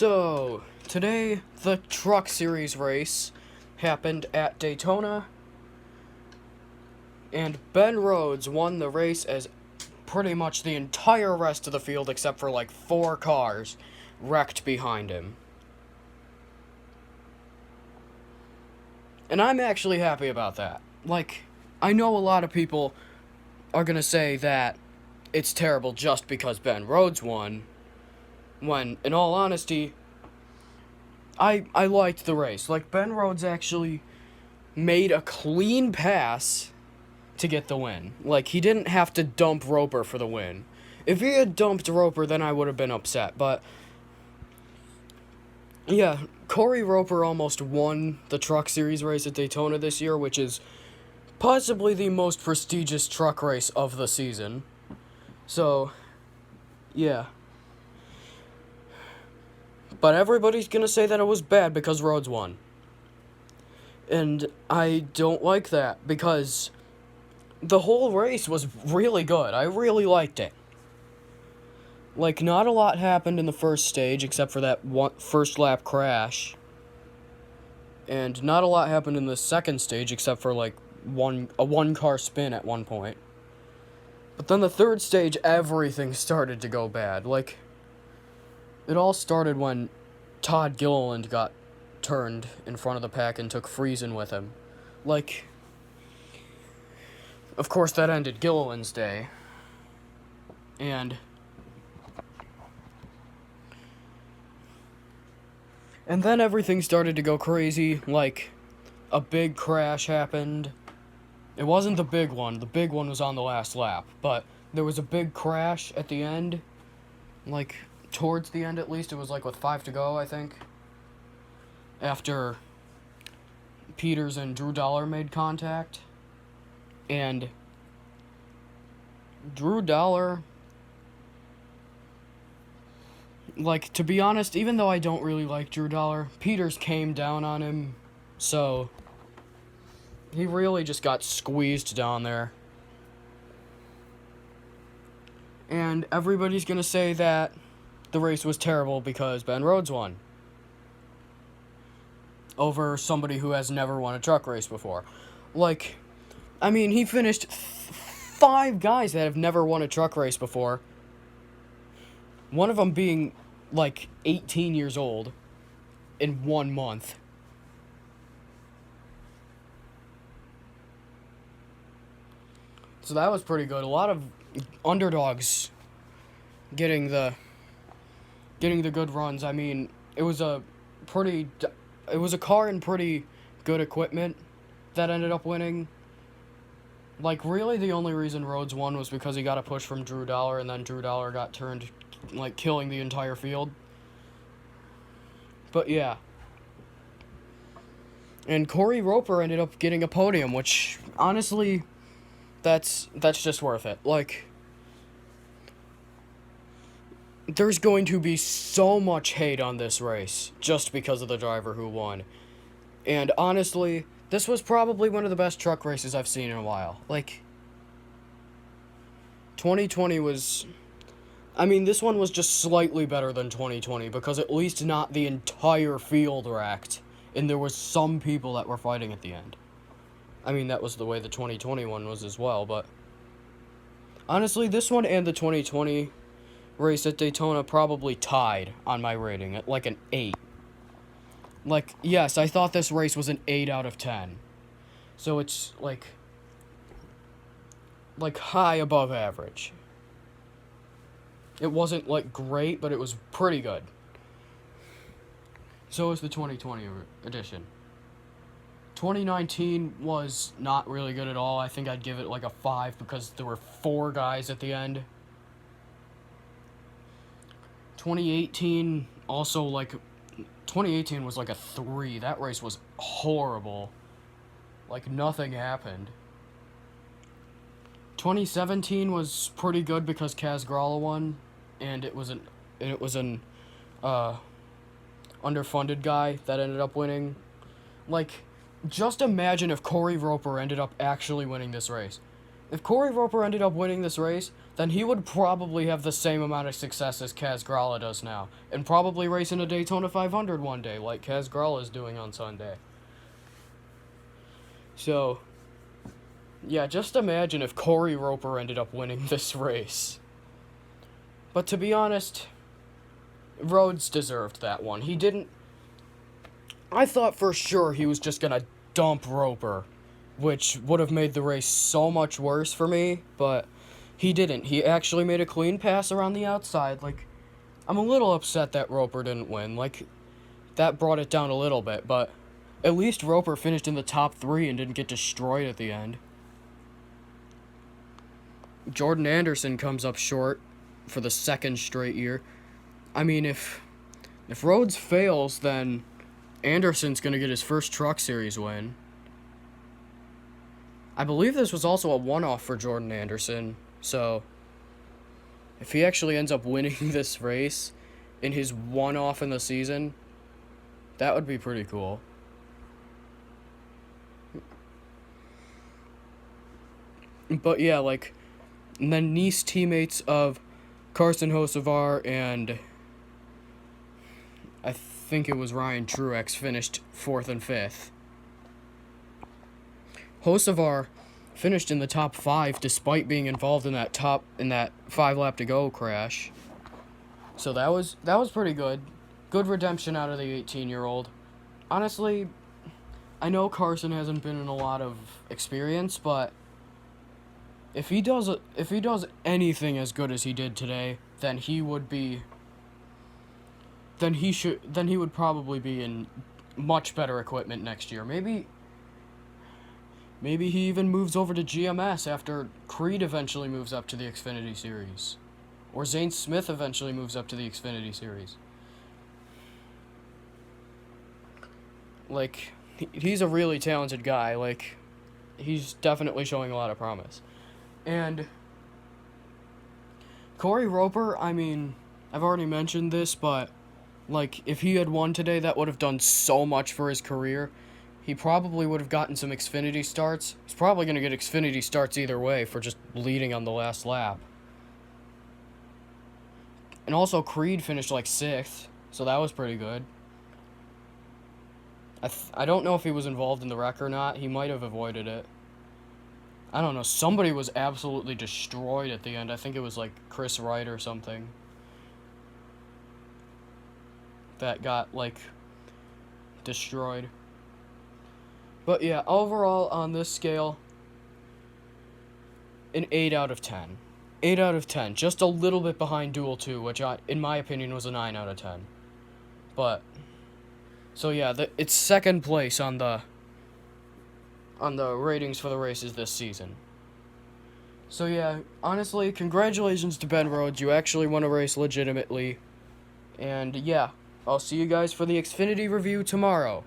So, today the Truck Series race happened at Daytona, and Ben Rhodes won the race as pretty much the entire rest of the field, except for like 4 cars, wrecked behind him. And I'm actually happy about that. Like, I know a lot of people are gonna say that it's terrible just because Ben Rhodes won, when, in all honesty, I liked the race. Like, Ben Rhodes actually made a clean pass to get the win. Like, he didn't have to dump Roper for the win. If he had dumped Roper, then I would have been upset. But, yeah, Corey Roper almost won the Truck Series race at Daytona this year, which is possibly the most prestigious truck race of the season. So, yeah. But everybody's gonna say that it was bad because Rhodes won. And I don't like that, because the whole race was really good. I really liked it. Like, not a lot happened in the first stage, except for that first lap crash. And not a lot happened in the second stage, except for, like, a one-car spin at one point. But then the third stage, everything started to go bad. Like, it all started when Todd Gilliland got turned in front of the pack and took Friesen with him. Like, of course that ended Gilliland's day. And then everything started to go crazy. Like, a big crash happened. It wasn't the big one. The big one was on the last lap. But there was a big crash at the end. Like, towards the end at least. It was like with 5 to go, I think. After Peters and Drew Dollar made contact. And Drew Dollar, like, to be honest, even though I don't really like Drew Dollar, Peters came down on him, so he really just got squeezed down there. And everybody's gonna say that the race was terrible because Ben Rhodes won over somebody who has never won a truck race before. Like, I mean, he finished 5 guys that have never won a truck race before. One of them being, like, 18 years old in 1 month. So that was pretty good. A lot of underdogs getting the good runs. I mean, it was a car in pretty good equipment that ended up winning. Like, really, the only reason Rhodes won was because he got a push from Drew Dollar, and then Drew Dollar got turned, like, killing the entire field. But, yeah. And Corey Roper ended up getting a podium, which, honestly, that's just worth it. Like, there's going to be so much hate on this race just because of the driver who won. And, honestly, this was probably one of the best truck races I've seen in a while. Like, 2020 was... I mean, this one was just slightly better than 2020, because at least not the entire field wrecked, and there was some people that were fighting at the end. I mean, that was the way the 2021 was as well, but... honestly, this one and the 2020 race at Daytona probably tied on my rating at, like, an 8. Like, yes, I thought this race was an 8 out of 10. So it's, like high above average. It wasn't, like, great, but it was pretty good. So was the 2020 edition. 2019 was not really good at all. I think I'd give it, like, a 5 because there were 4 guys at the end. 2018 also, like... 2018 was like a 3. That race was horrible. Like, nothing happened. 2017 was pretty good because Kaz Gralla won, and it was an underfunded guy that ended up winning. Like, just imagine if Corey Roper ended up actually winning this race. if Corey Roper ended up winning this race, then he would probably have the same amount of success as Kaz Grala does now, and probably race in a Daytona 500 one day, like Kaz Grala is doing on Sunday. So, yeah, just imagine if Corey Roper ended up winning this race. But to be honest, Rhodes deserved that one. He didn't... I thought for sure he was just gonna dump Roper, which would have made the race so much worse for me, but he didn't. He actually made a clean pass around the outside. Like, I'm a little upset that Roper didn't win. Like, that brought it down a little bit, but at least Roper finished in the top 3 and didn't get destroyed at the end. Jordan Anderson comes up short for the second straight year. I mean, if Rhodes fails, then Anderson's going to get his first Truck Series win. I believe this was also a one-off for Jordan Anderson, so if he actually ends up winning this race in his one-off in the season, that would be pretty cool. But yeah, like, and then Nice teammates of Carson Hocevar and I think it was Ryan Truex finished 4th and 5th. Hocevar finished in the top 5 despite being involved in that 5 lap to go crash. So that was pretty good. Good redemption out of the 18-year-old. Honestly, I know Carson hasn't been in a lot of experience, but if he does anything as good as he did today, then he would probably be in much better equipment next year. Maybe he even moves over to GMS after Creed eventually moves up to the Xfinity Series. Or Zane Smith eventually moves up to the Xfinity Series. Like, he's a really talented guy. Like, he's definitely showing a lot of promise. And Corey Roper, I mean, I've already mentioned this, but, like, if he had won today, that would have done so much for his career. He probably would have gotten some Xfinity starts. He's probably going to get Xfinity starts either way for just leading on the last lap. And also, Creed finished, like, 6th, so that was pretty good. I don't know if he was involved in the wreck or not. He might have avoided it. I don't know. Somebody was absolutely destroyed at the end. I think it was, like, Chris Wright or something that got, like, destroyed. But yeah, overall on this scale, an 8 out of 10. 8 out of 10. Just a little bit behind Duel 2, which in my opinion was a 9 out of 10. But so yeah, it's second place on the ratings for the races this season. So yeah, honestly, congratulations to Ben Rhodes. You actually won a race legitimately. And yeah, I'll see you guys for the Xfinity review tomorrow.